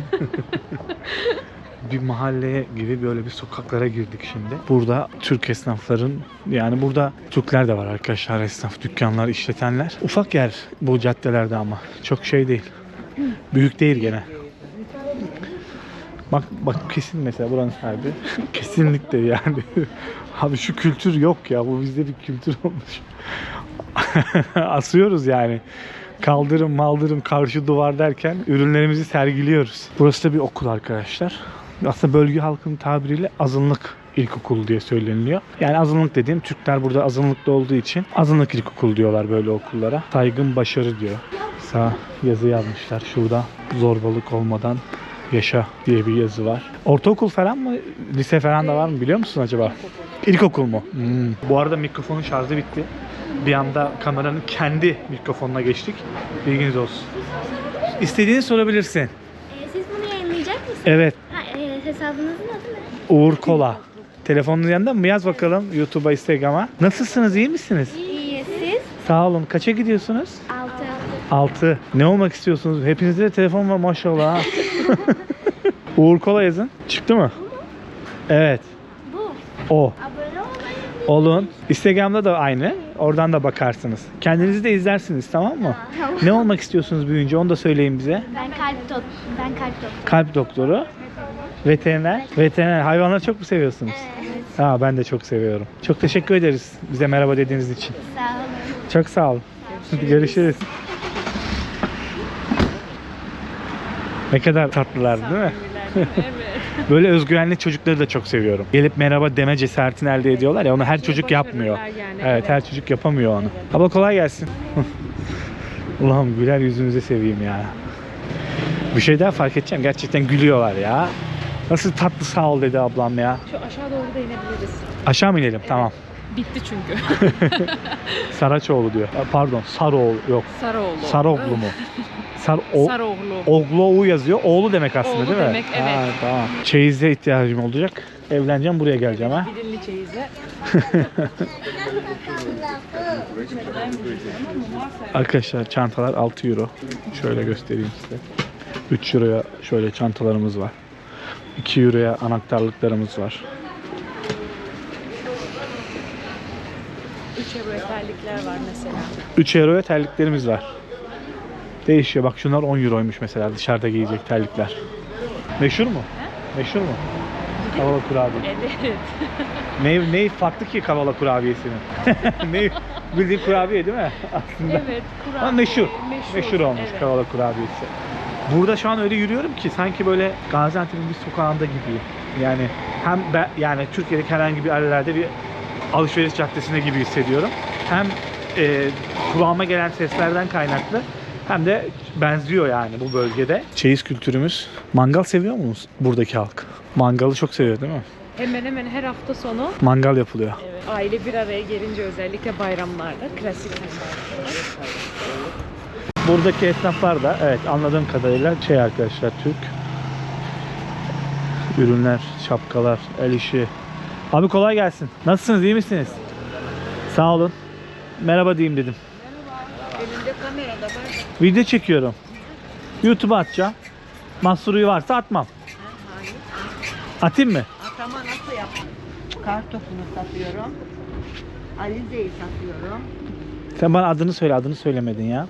Speaker 1: Bir mahalleye gibi böyle bir sokaklara girdik şimdi. Burada Türk esnafların, yani burada Türkler de var arkadaşlar, esnaf, dükkanlar, işletenler. Ufak yer bu caddelerde ama çok şey değil. Büyük değil gene. Bak kesin mesela buranın sahibi. Kesinlikle yani. Abi şu kültür yok ya. Bu bizde bir kültür olmuş. Asıyoruz yani. Kaldırım maldırım karşı duvar derken ürünlerimizi sergiliyoruz. Burası da bir okul arkadaşlar. Aslında bölge halkının tabiriyle azınlık ilkokulu diye söyleniliyor. Yani azınlık dediğim, Türkler burada azınlıkta olduğu için azınlık ilkokulu diyorlar böyle okullara. Saygın başarı diyor. Sağ yazı yazmışlar şurada. Zorbalık olmadan yaşa diye bir yazı var. Ortaokul falan mı? Lise falan da var mı biliyor musun acaba? İlkokul mu? Bu arada mikrofonun şarjı bitti. Bir anda kameranın kendi mikrofonuna geçtik. Bilginiz olsun. İstediğini sorabilirsin.
Speaker 4: Siz bunu yayınlayacak mısınız?
Speaker 1: Evet.
Speaker 4: Hesabınızın adı ne?
Speaker 1: Uğur Kola. Telefonunuz yanında mı? Yaz bakalım YouTube'a, Instagram'a. Nasılsınız? İyi misiniz?
Speaker 4: İyi, siz?
Speaker 1: Sağ olun. Kaça gidiyorsunuz?
Speaker 4: 6.
Speaker 1: 6. Ne olmak istiyorsunuz? Hepinizde de telefon var maşallah. ha. Uğur Kola yazın. Çıktı mı? Evet.
Speaker 4: Bu.
Speaker 1: O.
Speaker 4: Abone olmayı.
Speaker 1: Olun. Instagram'da da aynı. Oradan da bakarsınız. Kendinizi de izlersiniz, tamam mı? Ne olmak istiyorsunuz büyüyünce? Onu da söyleyin bize.
Speaker 4: Ben kalp doktoru.
Speaker 1: Kalp doktoru. Veteriner. Veteriner. Hayvanları çok mu seviyorsunuz?
Speaker 4: Evet.
Speaker 1: Ben de çok seviyorum. Çok teşekkür ederiz bize merhaba dediğiniz için.
Speaker 4: Sağ olun.
Speaker 1: Çok sağ olun. Görüşürüz. Ne kadar tatlılar değil mi?
Speaker 4: Evet.
Speaker 1: Böyle özgüvenli çocukları da çok seviyorum. Gelip merhaba deme cesaretini elde ediyorlar ya, onu her çocuk yapmıyor.
Speaker 4: Yani,
Speaker 1: Evet, her çocuk yapamıyor onu. Abla kolay gelsin. Ulan güler yüzünüze seveyim ya. Bir şey daha fark edeceğim, gerçekten gülüyorlar ya. Nasıl tatlı sağ ol dedi ablam ya.
Speaker 4: Şu aşağı doğru da inebiliriz.
Speaker 1: Aşağı mı inelim? Tamam.
Speaker 4: Bitti çünkü.
Speaker 1: Saraçoğlu diyor. Pardon, Saroğlu yok.
Speaker 4: Sarıoğlu.
Speaker 1: Saroglu mu?
Speaker 4: Sarıoğlu.
Speaker 1: Oglu yazıyor. Oğlu demek aslında
Speaker 4: Oğlu
Speaker 1: değil mi?
Speaker 4: demek, evet.
Speaker 1: Ha, tamam. Çeyizde ihtiyacım olacak. Evleneceğim, buraya geleceğim ha.
Speaker 4: Bilinli çeyize.
Speaker 1: Arkadaşlar çantalar 6 euro. Şöyle göstereyim size. 3 euroya şöyle çantalarımız var. 2 euroya anahtarlıklarımız var.
Speaker 4: 3 euro terlikler var mesela.
Speaker 1: 3 euroya terliklerimiz var. Değişiyor. Bak şunlar 10 euroymuş mesela dışarıda giyecek terlikler. Meşhur mu? Meşhur mu? Kavala kurabiye.
Speaker 4: Evet.
Speaker 1: Ne farklı ki kavala kurabiyesinin? Ne bildiğin kurabiye değil mi? Aslında.
Speaker 4: Evet.
Speaker 1: Ama meşhur.
Speaker 4: Meşhur.
Speaker 1: Meşhur olmuş
Speaker 4: Evet.
Speaker 1: kavala kurabiyesi. Burada şu an öyle yürüyorum ki sanki böyle Gaziantep'in bir sokağında gibiyim. Yani hem yani Türkiye'deki herhangi bir yerlerde bir alışveriş caddesinde gibi hissediyorum. Hem kulağıma gelen seslerden kaynaklı hem de benziyor yani bu bölgede. Çeyiz kültürümüz. Mangal seviyor musunuz buradaki halk? Mangalı çok seviyor değil mi?
Speaker 4: Hemen hemen her hafta sonu
Speaker 1: Mangal yapılıyor.
Speaker 4: aile bir araya gelince özellikle bayramlarda klasik
Speaker 1: Buradaki esnaflar da evet anladığım kadarıyla arkadaşlar Türk. Ürünler, şapkalar, el işi. Abi kolay gelsin. Nasılsınız, iyi misiniz? Sağ olun. Merhaba diyeyim dedim.
Speaker 4: Elinde kamerada var.
Speaker 1: Video çekiyorum. YouTube'a atacağım. Mahsuru varsa atmam. Atayım mı?
Speaker 5: Atama nasıl yap? Kartopunu satıyorum. Alize'yi satıyorum.
Speaker 1: Sen bana adını söyle, adını söylemedin ya.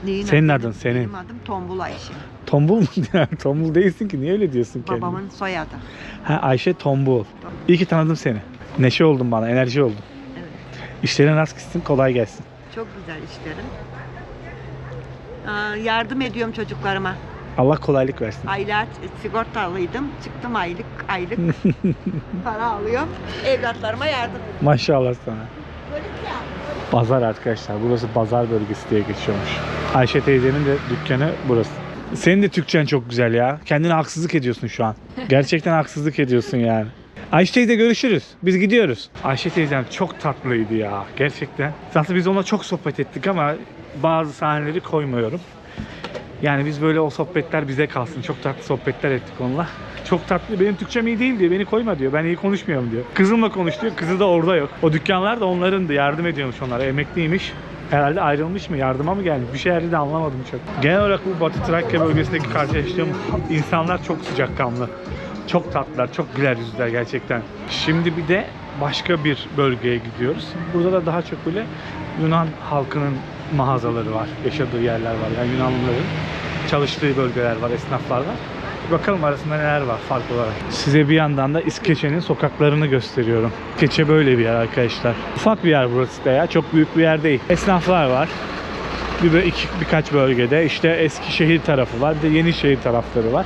Speaker 5: Neyin
Speaker 1: Senin
Speaker 5: adı?
Speaker 1: adın, senin.
Speaker 5: Benim adım Tombul Ayşe.
Speaker 1: Tombul mu? Tombul değilsin ki, niye öyle diyorsun kendine?
Speaker 5: Babamın soyadı.
Speaker 1: Ha, Ayşe Tombul. İyi ki tanıdım seni. Neşe oldun bana, enerji oldun.
Speaker 5: Evet.
Speaker 1: İşlerin rast gitsin, kolay gelsin.
Speaker 5: Çok güzel işlerim. Yardım ediyorum çocuklarıma.
Speaker 1: Allah kolaylık versin.
Speaker 5: Aylar sigortalıydım. Çıktım aylık para alıyorum. Evlatlarıma yardım ediyorum.
Speaker 1: Maşallah sana. Pazar arkadaşlar. Burası pazar bölgesi diye geçiyormuş. Ayşe teyzemin de dükkanı burası. Senin de Türkçen çok güzel ya. Kendine haksızlık ediyorsun şu an. Gerçekten haksızlık ediyorsun yani. Ayşe teyze görüşürüz. Biz gidiyoruz. Ayşe teyzem çok tatlıydı ya. Gerçekten. Zaten biz onunla çok sohbet ettik ama bazı sahneleri koymuyorum. Yani biz böyle o sohbetler bize kalsın. Çok tatlı sohbetler ettik onunla. Çok tatlı. Benim Türkçem iyi değil diyor. Beni koyma diyor. Ben iyi konuşmuyorum diyor. Kızımla konuş diyor. Kızı da orada yok. O dükkanlar da onlarındı. Yardım ediyormuş onlara. Emekliymiş. Herhalde ayrılmış mı? Yardıma mı gelmiş? Bir şeyleri de anlamadım çok. Genel olarak bu Batı Trakya bölgesindeki karşılaştığım insanlar çok sıcakkanlı. Çok tatlılar. Çok güler yüzler gerçekten. Şimdi bir de başka bir bölgeye gidiyoruz. Burada da daha çok böyle Yunan halkının mağazaları var. Yaşadığı yerler var. Yani Yunanlıların çalıştığı bölgeler var, esnaflar var. Bakalım arasında neler var farklı olarak. Size bir yandan da İskeçe'nin sokaklarını gösteriyorum. İskeçe böyle bir yer arkadaşlar. Ufak bir yer burası da ya. Çok büyük bir yer değil. Esnaflar var. Birkaç bölgede. İşte Eskişehir tarafı var. Bir de Yenişehir tarafları var.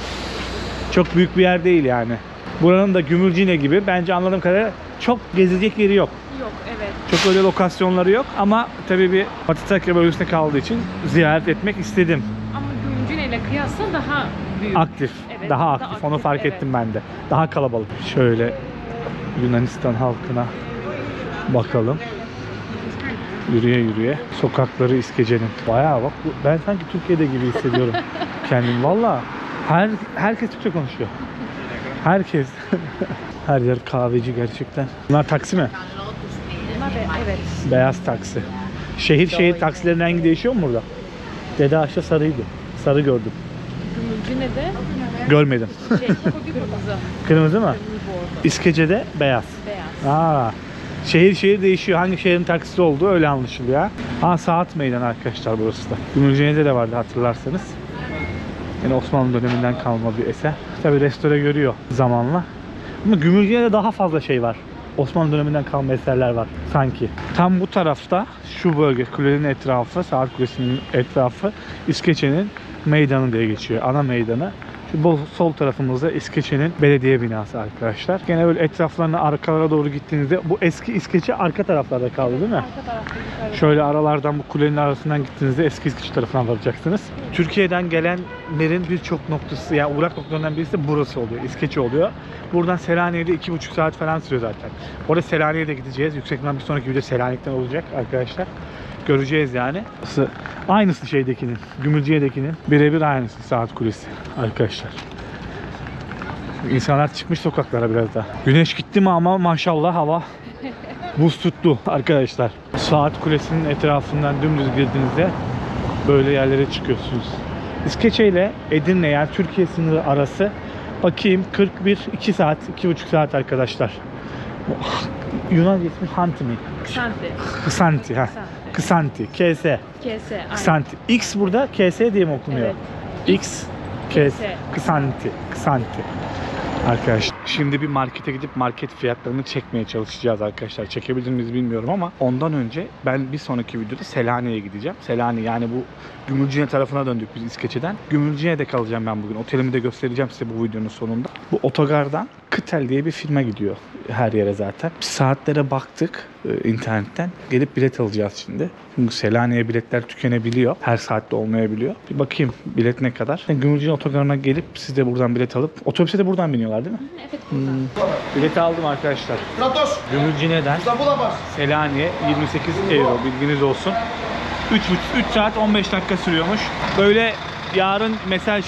Speaker 1: Çok büyük bir yer değil yani. Buranın da Gümülcine gibi bence anladığım kadarıyla çok gezilecek yeri yok.
Speaker 4: Yok, evet.
Speaker 1: Çok öyle lokasyonları yok ama tabii bir Batı Trakya bölgesinde kaldığı için ziyaret etmek istedim.
Speaker 4: Ama Gümcüne ile kıyasla daha büyük.
Speaker 1: Aktif,
Speaker 4: Evet,
Speaker 1: daha
Speaker 4: daha
Speaker 1: aktif. Onu
Speaker 4: aktif,
Speaker 1: fark
Speaker 4: evet.
Speaker 1: ettim ben de. Daha kalabalık. Şöyle Yunanistan halkına bakalım. Yürüye yürüye. Sokakları İskece'nin. Bayağı bak ben sanki Türkiye'de gibi hissediyorum kendimi. Valla herkes Türkçe konuşuyor. Herkes. Her yer kahveci gerçekten. Bunlar taksi mi?
Speaker 4: Bunlar evet.
Speaker 1: Beyaz taksi. Şehir taksilerin rengi değişiyor mu burada? Dede Aşağı sarıydı. Sarı gördüm.
Speaker 4: Gümcüne'de
Speaker 1: Görmedim.
Speaker 4: kırmızı.
Speaker 1: Kırmızı mı?
Speaker 4: Kırmızı bordo.
Speaker 1: İskece'de beyaz.
Speaker 4: Beyaz.
Speaker 1: Aa, şehir değişiyor. Hangi şehrin taksisi olduğu öyle anlaşılıyor. Saat meydan arkadaşlar burası da. Gümülcine'de de vardı hatırlarsanız. Yani Osmanlı döneminden kalma bir eser. Tabi restore görüyor zamanla. Ama Gümülcine'de daha fazla şey var. Osmanlı döneminden kalma eserler var sanki. Tam bu tarafta şu bölge kulenin etrafı, Saat Kulesi'nin etrafı İskeçe'nin meydanı diye geçiyor. Ana meydanı. Şu sol tarafımızda İskeçe'nin belediye binası arkadaşlar. Gene böyle etraflarına arkalara doğru gittiğinizde bu eski İskeçe arka taraflarda kaldı değil mi?
Speaker 4: Arka tarafta yukarı.
Speaker 1: Şöyle aralardan bu kulenin arasından gittiğinizde eski İskeçe tarafına varacaksınız. Türkiye'den gelenlerin birçok noktası, yani uğrak noktalarından birisi de burası oluyor. İskeçe oluyor. Buradan Selanik'e 2,5 saat falan sürüyor zaten. Orada Selanik'e de gideceğiz. Yüksek ihtimalle bir sonraki video Selanik'ten olacak arkadaşlar. Göreceğiz yani. Aynısı şeydekinin, Gümülcine'dekinin birebir aynısı Saat Kulesi arkadaşlar. İnsanlar çıkmış sokaklara biraz da. Güneş gitti mi ama maşallah hava buz tuttu arkadaşlar. Saat Kulesi'nin etrafından dümdüz girdiğinizde böyle yerlere çıkıyorsunuz. İskeçe ile Edirne, yani Türkiye sınırı arası bakayım 2 saat, 2,5 saat arkadaşlar. Yunan ismi Hanti mi?
Speaker 4: Ksanti.
Speaker 1: Ksanti ha. Ksanti. KS.
Speaker 4: KS. Aynen.
Speaker 1: Ksanti. X burada KS diye mi okunuyor?
Speaker 4: Evet.
Speaker 1: X. KS. Ksanti. Ksanti. Arkadaşlar şimdi bir markete gidip market fiyatlarını çekmeye çalışacağız arkadaşlar. Çekebilir miyiz bilmiyorum ama ondan önce ben bir sonraki videoda Selanik'e gideceğim. Selanik, yani bu Gümülcine tarafına döndük biz İskeçe'den. Gümülcine'de kalacağım ben bugün. Otelimi de göstereceğim size bu videonun sonunda. Bu otogardan Kıtel diye bir firma gidiyor her yere zaten. Saatlere baktık internetten. Gelip bilet alacağız şimdi. Çünkü Selanik'e biletler tükenebiliyor. Her saatte olmayabiliyor. Bir bakayım bilet ne kadar. Gümülcine otogarına gelip siz de buradan bilet alıp otobüse de buradan biniyorlar değil mi?
Speaker 4: Evet buradan.
Speaker 1: Bileti aldım arkadaşlar. Gümülcine'den Selanik'e 28 euro, bilginiz olsun. 3 saat 15 dakika sürüyormuş. Böyle yarın mesela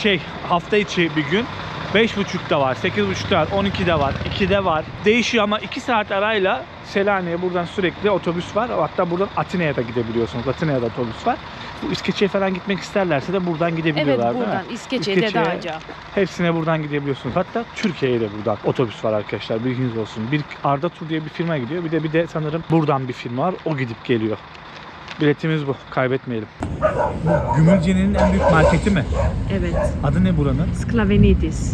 Speaker 1: hafta içi bir gün 5.30'da var, 8.30'da var, 12'de var, 2'de var. Değişiyor ama 2 saat arayla Selanik'e buradan sürekli otobüs var. Hatta buradan Atina'ya da gidebiliyorsunuz. Atina'ya da otobüs var. Bu İskeçe'ye falan gitmek isterlerse de buradan gidebiliyorlar,
Speaker 4: Evet
Speaker 1: değil mi?
Speaker 4: buradan İskeçe'ye de Dağca.
Speaker 1: Hepsine buradan gidebiliyorsunuz. Hatta Türkiye'ye de buradan otobüs var arkadaşlar. Bilginiz olsun. Bir Arda Tur diye bir firma gidiyor. Bir de sanırım buradan bir firma var. O gidip geliyor. Biletimiz bu. Kaybetmeyelim. Bu Gümülcine'nin en büyük marketi mi?
Speaker 4: Evet.
Speaker 1: Adı ne buranın?
Speaker 4: Sklavenitis.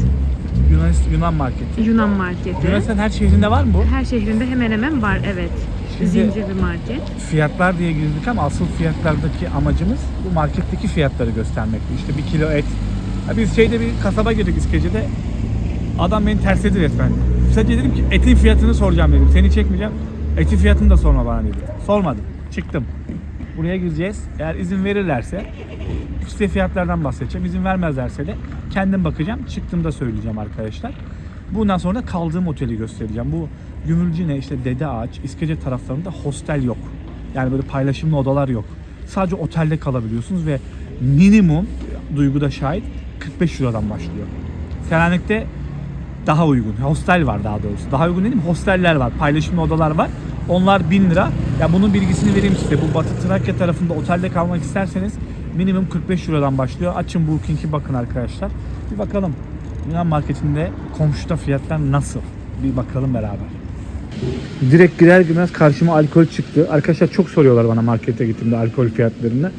Speaker 1: Yunan marketi.
Speaker 4: Yunan marketi.
Speaker 1: Yunanistan'ın her şehrinde var mı bu?
Speaker 4: Her şehrinde hemen hemen var, evet.
Speaker 1: Şimdi-
Speaker 4: Zincir bir market.
Speaker 1: Fiyatlar diye girdik ama asıl fiyatlardaki amacımız bu marketteki fiyatları göstermekti. İşte 1 kilo et. Ya biz bir kasaba girdik İskeçe'de. Adam beni tersledi resmen. Sadece dedim ki etin fiyatını soracağım dedim. Seni çekmeyeceğim. Etin fiyatını da sorma bana dedi. Sormadım. Çıktım. Buraya gireceğiz. Eğer izin verirlerse size fiyatlardan bahsedeceğim. İzin vermezlerse de kendim bakacağım. Çıktığımda söyleyeceğim arkadaşlar. Bundan sonra da kaldığım oteli göstereceğim. Bu Gümülcine, Dede Ağaç, İskece taraflarında hostel yok. Yani böyle paylaşımlı odalar yok. Sadece otelde kalabiliyorsunuz ve minimum, Duygu'da şahit, 45 Euro'dan başlıyor. Selanik'te daha uygun. Hostel var daha doğrusu. Daha uygun dedim, hosteller var. Paylaşımlı odalar var. Onlar 1000 lira. Ya bunun bilgisini vereyim size. Bu Batı Trakya tarafında otelde kalmak isterseniz minimum 45 Euro'dan başlıyor. Açın Booking'i bakın arkadaşlar. Bir bakalım Yunan marketinde komşuda fiyatlar nasıl? Bir bakalım beraber. Direkt girer girmez karşıma alkol çıktı. Arkadaşlar çok soruyorlar bana markete gittiğimde alkol fiyatlarını.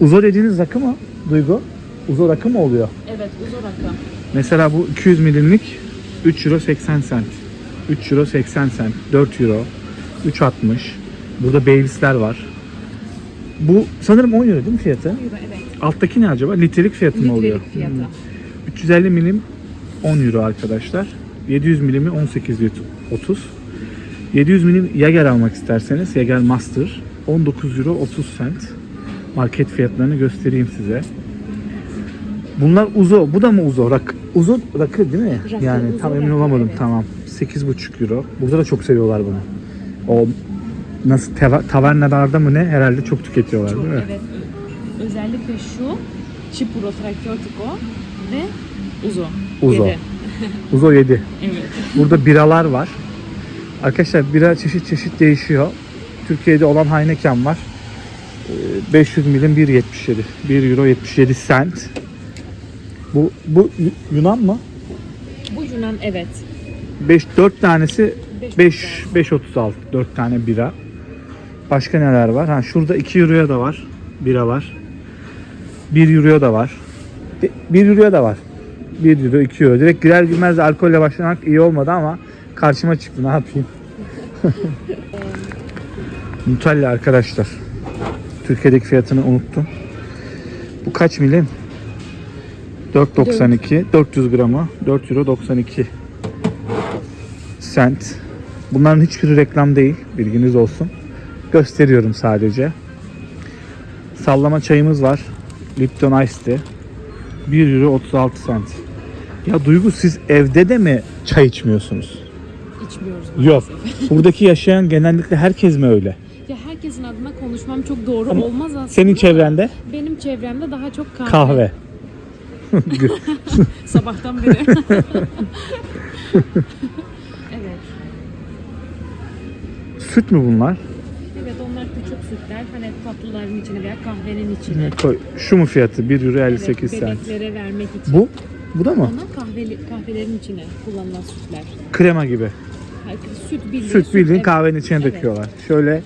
Speaker 1: Uzo dediğiniz rakı mı Duygu? Uzo rakı mı oluyor?
Speaker 4: Evet, uzun rakam.
Speaker 1: Mesela bu 200 milimlik 3 euro 80 cent. 3 euro 80 cent. 4 euro. 3.60. Burada Baileys'ler var. Bu sanırım 10 euro değil mi fiyatı?
Speaker 4: Evet.
Speaker 1: Alttaki ne acaba? Litrelik fiyatı mı oluyor?
Speaker 4: Litrelik fiyatı.
Speaker 1: 350 milim 10 euro arkadaşlar. 700 milimi 18,30. 700 milim Jager almak isterseniz Jager Master 19 euro 30 cent. Market fiyatlarını göstereyim size. Bunlar Uzo. Bu da mı Uzo? Uzo rakı değil mi?
Speaker 4: Rakı,
Speaker 1: yani
Speaker 4: Uzo
Speaker 1: tam emin
Speaker 4: rakı,
Speaker 1: olamadım.
Speaker 4: evet.
Speaker 1: Tamam. 8,5 euro. Burada da çok seviyorlar bunu. O nasıl tavernalarda mı ne? Herhalde çok tüketiyorlar
Speaker 4: Çok,
Speaker 1: değil mi?
Speaker 4: evet. Özellikle şu Çipuro Trakyotiko ve Uzo.
Speaker 1: Uzo.
Speaker 4: 7.
Speaker 1: Uzo 7.
Speaker 4: Evet.
Speaker 1: Burada biralar var. Arkadaşlar bira çeşit değişiyor. Türkiye'de olan Heineken var. 500 milim 1.77. 1 euro 77 cent. Bu Yunan mı?
Speaker 4: Bu Yunan, evet.
Speaker 1: 4 tanesi
Speaker 4: 5
Speaker 1: 5.36. 4 tane bira. Başka neler var? Ha şurada 2 euroya da var. Biralar. 1 euroya da var. 1 euroya da var. 1 euro 2 euro. Direkt girer girmez de alkolle başlamak iyi olmadı ama karşıma çıktı, ne yapayım. Nutella arkadaşlar. Türkiye'deki fiyatını unuttum. Bu kaç milim? 4.92. 400 gramı. 4 euro 92 cent. Bunların hiçbiri reklam değil. Bilginiz olsun. Gösteriyorum sadece. Sallama çayımız var. Lipton Ice Tea. 1 euro 36 cent. Ya Duygu, siz evde de mi çay içmiyorsunuz?
Speaker 4: İçmiyoruz.
Speaker 1: Yok. Buradaki yaşayan genellikle herkes mi öyle?
Speaker 4: Ya herkesin adına konuşmam çok doğru
Speaker 1: Ama
Speaker 4: olmaz aslında.
Speaker 1: senin çevrende?
Speaker 4: Benim çevremde daha çok
Speaker 1: Kahve.
Speaker 4: Sabahtan beri. Evet.
Speaker 1: Süt mü bunlar?
Speaker 4: Evet, onlar küçük sütler. Hani tatlıların içine veya kahvenin içine.
Speaker 1: Koy. Şu mu fiyatı? 1 euro 58
Speaker 4: Evet,
Speaker 1: cent.
Speaker 4: bebeklere vermek için.
Speaker 1: Bu? Bu da mı?
Speaker 4: Onlar kahvelerin içine kullanılan sütler.
Speaker 1: Krema gibi.
Speaker 4: Hayır, süt bildiğin.
Speaker 1: Süt bildiğin
Speaker 4: evet.
Speaker 1: kahvenin içine
Speaker 4: Evet.
Speaker 1: döküyorlar. Şöyle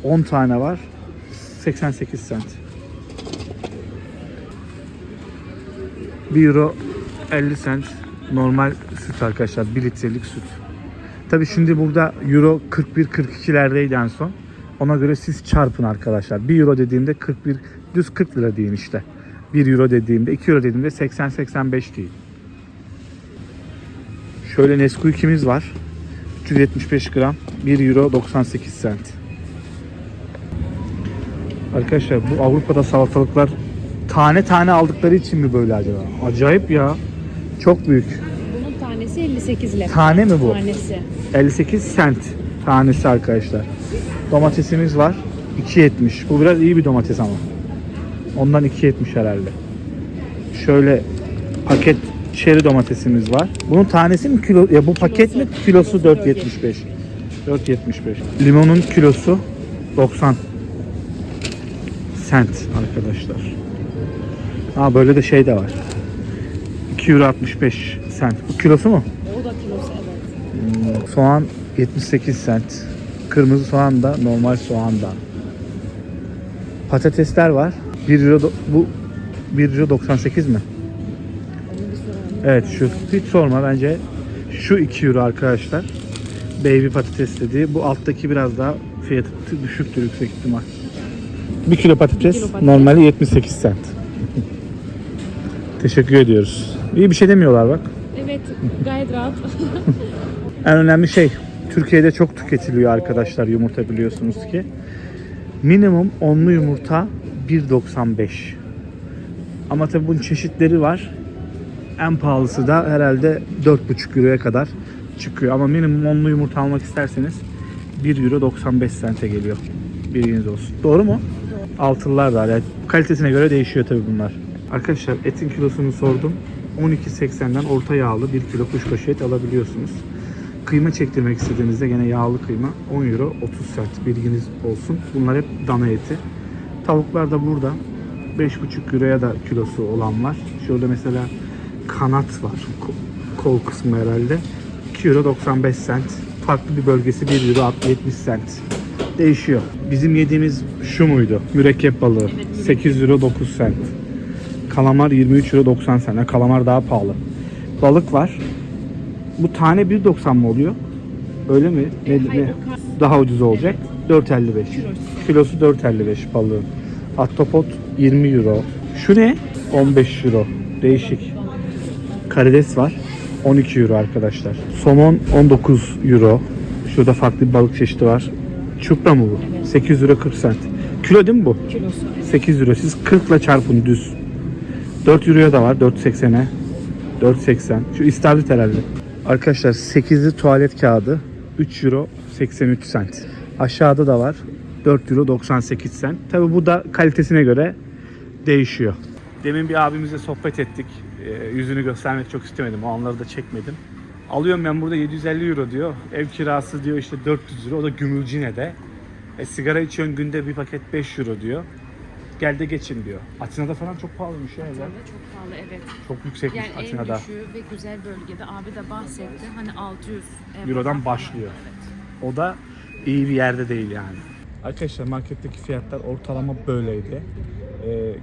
Speaker 1: 10 tane var. 88 cent. 1 euro 50 cent normal süt arkadaşlar. 1 litrelik süt. Tabi şimdi burada euro 41-42'lerdeydi en son. Ona göre siz çarpın arkadaşlar. 1 euro dediğimde 41, düz 40 lira deyin işte. 1 euro dediğimde, 2 euro dediğimde 80-85 deyin. Şöyle Nesquik'imiz var. 375 gram. 1 euro 98 cent. Arkadaşlar bu Avrupa'da salatalıklar tane tane aldıkları için mi böyle acaba? Acayip ya. Çok büyük.
Speaker 4: Bunun tanesi 58 lira.
Speaker 1: Tane mi bu?
Speaker 4: Tanesi.
Speaker 1: 58 cent tanesi arkadaşlar. Domatesimiz var. 2.70. Bu biraz iyi bir domates ama. Ondan 2.70 herhalde. Şöyle paket çeri domatesimiz var. Bunun tanesi mi kilo? Ya bu paket mi? Kilosu 4.75. 4.75. Limonun kilosu 90 cent arkadaşlar. Ha böyle de şey de var. 2 euro 65 cent. Bu kilosu mu?
Speaker 4: O da kilosu, evet.
Speaker 1: Soğan 78 cent. Kırmızı soğan da normal soğan da. Patatesler var. 1 euro bu 1 euro 98 mi?
Speaker 4: Onu bir soralım.
Speaker 1: Evet, şu hiç sorma, bence şu 2 euro arkadaşlar. Baby patates dediği. Bu alttaki biraz daha fiyatı düşüktür yüksek ihtimal. 1 kilo patates,
Speaker 4: Bir kilo patates.
Speaker 1: normali 78 cent. Teşekkür ediyoruz. İyi bir şey demiyorlar bak.
Speaker 4: Evet, gayet rahat.
Speaker 1: En önemli şey, Türkiye'de çok tüketiliyor arkadaşlar yumurta, biliyorsunuz ki. Minimum onlu yumurta 1.95. Ama tabii bunun çeşitleri var. En pahalısı da herhalde 4,5 euroya kadar çıkıyor. Ama minimum onlu yumurta almak isterseniz 1 euro 95 cent'e geliyor. Bilginiz olsun. Doğru mu? Altılılar da yani kalitesine göre değişiyor tabii bunlar. Arkadaşlar etin kilosunu sordum. 12.80'den orta yağlı 1 kilo kuşbaşı et alabiliyorsunuz. Kıyma çektirmek istediğinizde gene yağlı kıyma 10 euro 30 cent, bilginiz olsun. Bunlar hep dana eti. Tavuklar da burada 5,5 euroya da kilosu olan var. Şurada mesela kanat var. Kol kısmı herhalde. 2 euro 95 cent. Farklı bir bölgesi 1 euro 70 cent. Değişiyor. Bizim yediğimiz şu muydu? Mürekkep balığı. 8 euro 9 cent. Kalamar 23 euro 90 cent. Yani kalamar daha pahalı. Balık var. Bu tane 1.90 mı oluyor? Öyle mi? Ne? Daha ucuz olacak. 4.55. Kilosu 4.55 balığın. Ahtapot 20 euro. Şu ne? 15 euro. Değişik. Karides var. 12 euro arkadaşlar. Somon 19 euro. Şurada farklı bir balık çeşidi var. Çupra mı bu? 8 euro 40 cent. Kilo değil mi bu?
Speaker 4: Kilosu.
Speaker 1: 8 euro. Siz 40 ile çarpın düz. 4 euroya da var. 4.80'e. 4.80. Şu istavrit herhalde. Arkadaşlar 8'li tuvalet kağıdı 3 euro 83 cent. Aşağıda da var. 4 euro 98 cent. Tabi bu da kalitesine göre değişiyor. Demin bir abimizle sohbet ettik. Yüzünü göstermek çok istemedim. O anları da çekmedim. Alıyorum ben burada 750 euro diyor. Ev kirası diyor işte 400 euro. O da Gümülcine'de. Sigara içiyorsun günde bir paket 5 euro diyor. Gel de geçin diyor. Atina'da falan çok pahalıymış ya evler.
Speaker 4: Çok pahalı, evet.
Speaker 1: Çok yüksekmiş
Speaker 4: Yani en
Speaker 1: Atina'da.
Speaker 4: düşüğü ve güzel bölgede. Abi de bahsetti. Hani 600
Speaker 1: Euro'dan
Speaker 4: falan.
Speaker 1: başlıyor.
Speaker 4: Evet.
Speaker 1: O da iyi bir yerde değil yani. Arkadaşlar marketteki fiyatlar ortalama böyleydi.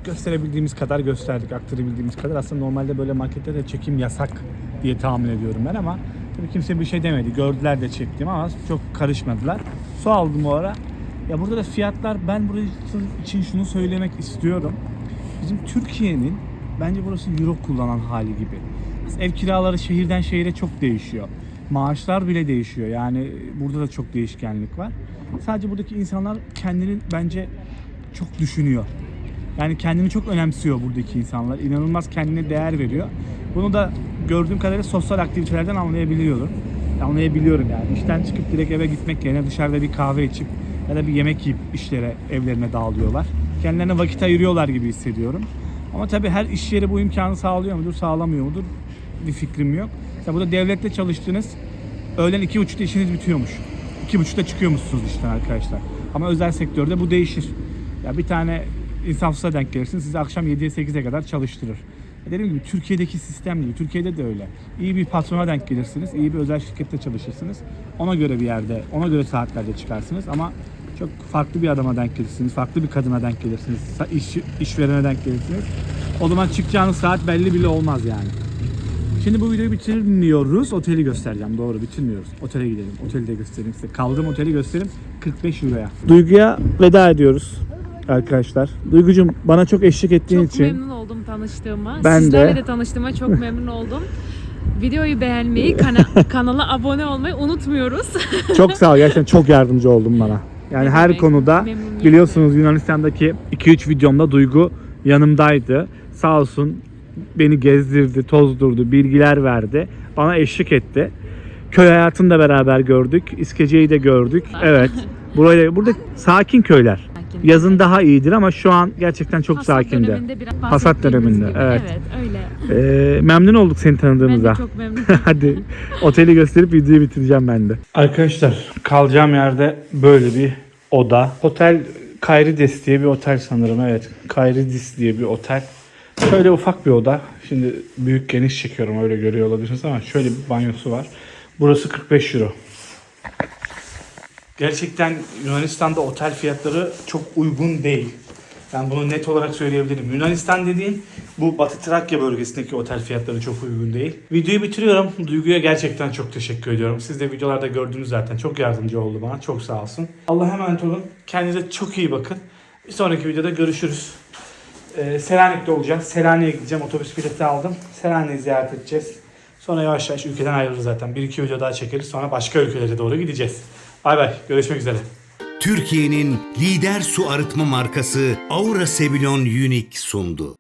Speaker 1: Gösterebildiğimiz kadar gösterdik, aktarabildiğimiz kadar. Aslında normalde böyle marketlerde çekim yasak diye tahmin ediyorum ben ama Tabii kimse bir şey demedi. Gördüler de çektim ama çok karışmadılar. Su aldım o ara. Ya burada da fiyatlar, ben burası için şunu söylemek istiyorum. Bizim Türkiye'nin bence burası euro kullanan hali gibi. Ev kiraları şehirden şehire çok değişiyor. Maaşlar bile değişiyor. Yani burada da çok değişkenlik var. Sadece buradaki insanlar kendini bence çok düşünüyor. Yani kendini çok önemsiyor buradaki insanlar. İnanılmaz kendine değer veriyor. Bunu da gördüğüm kadarıyla sosyal aktivitelerden anlayabiliyorum yani. İşten çıkıp direkt eve gitmek yerine dışarıda bir kahve içip ya da bir yemek yiyip evlerine dağılıyorlar. Kendilerine vakit ayırıyorlar gibi hissediyorum. Ama tabii her iş yeri bu imkanı sağlıyor mudur, sağlamıyor mudur? Bir fikrim yok. Mesela burada devlette çalıştığınız öğlen 2.30'da işiniz bitiyormuş. 2.30'da çıkıyormuşsunuz işten arkadaşlar. Ama özel sektörde bu değişir. Ya bir tane insafsıza denk gelirsin, sizi akşam 7'ye 8'e kadar çalıştırır. Dediğim gibi Türkiye'deki sistem değil. Türkiye'de de öyle. İyi bir patrona denk gelirsiniz, iyi bir özel şirkette çalışırsınız. Ona göre bir yerde, ona göre saatlerde çıkarsınız ama çok farklı bir adama denk gelirsiniz, farklı bir kadına denk gelirsiniz, işverene denk gelirsiniz. O zaman çıkacağınız saat belli bile olmaz yani. Şimdi bu videoyu bitirmiyoruz. Oteli göstereceğim. Doğru, bitirmiyoruz. Otele gidelim. Oteli de göstereyim size. Kaldığım oteli göstereyim. 45 euroya. Duygu'ya veda ediyoruz arkadaşlar. Duygucuğum, bana çok eşlik ettiğin
Speaker 4: Çok
Speaker 1: için.
Speaker 4: memnun oldum tanıştığıma.
Speaker 1: Ben
Speaker 4: Sizlerle
Speaker 1: de.
Speaker 4: de tanıştığıma çok memnun oldum. Videoyu beğenmeyi, kanala abone olmayı unutmuyoruz.
Speaker 1: Çok sağ ol. Gerçekten çok yardımcı oldun bana. Yani
Speaker 4: Ne
Speaker 1: her
Speaker 4: demek,
Speaker 1: konuda
Speaker 4: memnuniyetle.
Speaker 1: biliyorsunuz Yunanistan'daki 2-3 videomda Duygu yanımdaydı. Sağ olsun beni gezdirdi, tozdurdu, bilgiler verdi. Bana eşlik etti. Köy hayatını da beraber gördük. İskece'yi de gördük. Evet. Burada sakin köyler.
Speaker 4: Sakin.
Speaker 1: Yazın daha iyidir ama şu an gerçekten çok
Speaker 4: Hasat
Speaker 1: sakindi.
Speaker 4: döneminde biraz
Speaker 1: Hasat
Speaker 4: bahsettiğimiz
Speaker 1: döneminde,
Speaker 4: gibi.
Speaker 1: evet.
Speaker 4: Evet, öyle.
Speaker 1: Memnun olduk seni
Speaker 4: Ben
Speaker 1: tanıdığımıza.
Speaker 4: de çok memnunum.
Speaker 1: Hadi oteli gösterip videoyu bitireceğim ben de. Arkadaşlar, kalacağım yerde böyle bir oda. Otel Kairidis diye bir otel sanırım. Evet, Kairidis diye bir otel. Şöyle ufak bir oda. Şimdi büyük geniş çekiyorum, öyle görüyor olabilirsiniz ama şöyle bir banyosu var. Burası 45 euro. Gerçekten Yunanistan'da otel fiyatları çok uygun değil. Ben bunu net olarak söyleyebilirim. Yunanistan dediğin bu Batı Trakya bölgesindeki otel fiyatları çok uygun değil. Videoyu bitiriyorum. Duygu'ya gerçekten çok teşekkür ediyorum. Siz de videolarda gördünüz zaten. Çok yardımcı oldu bana. Çok sağ olsun. Allah'a emanet olun. Kendinize çok iyi bakın. Bir sonraki videoda görüşürüz. Selanik'te olacağız. Selanik'e gideceğim. Otobüs bileti aldım. Selanik'i ziyaret edeceğiz. Sonra yavaş yavaş ülkeden ayrılırız zaten. 1-2 video daha çekeriz. Sonra başka ülkelere doğru gideceğiz. Bay bay. Görüşmek üzere.
Speaker 2: Türkiye'nin lider su arıtma markası Aura Sebilon Unique sundu.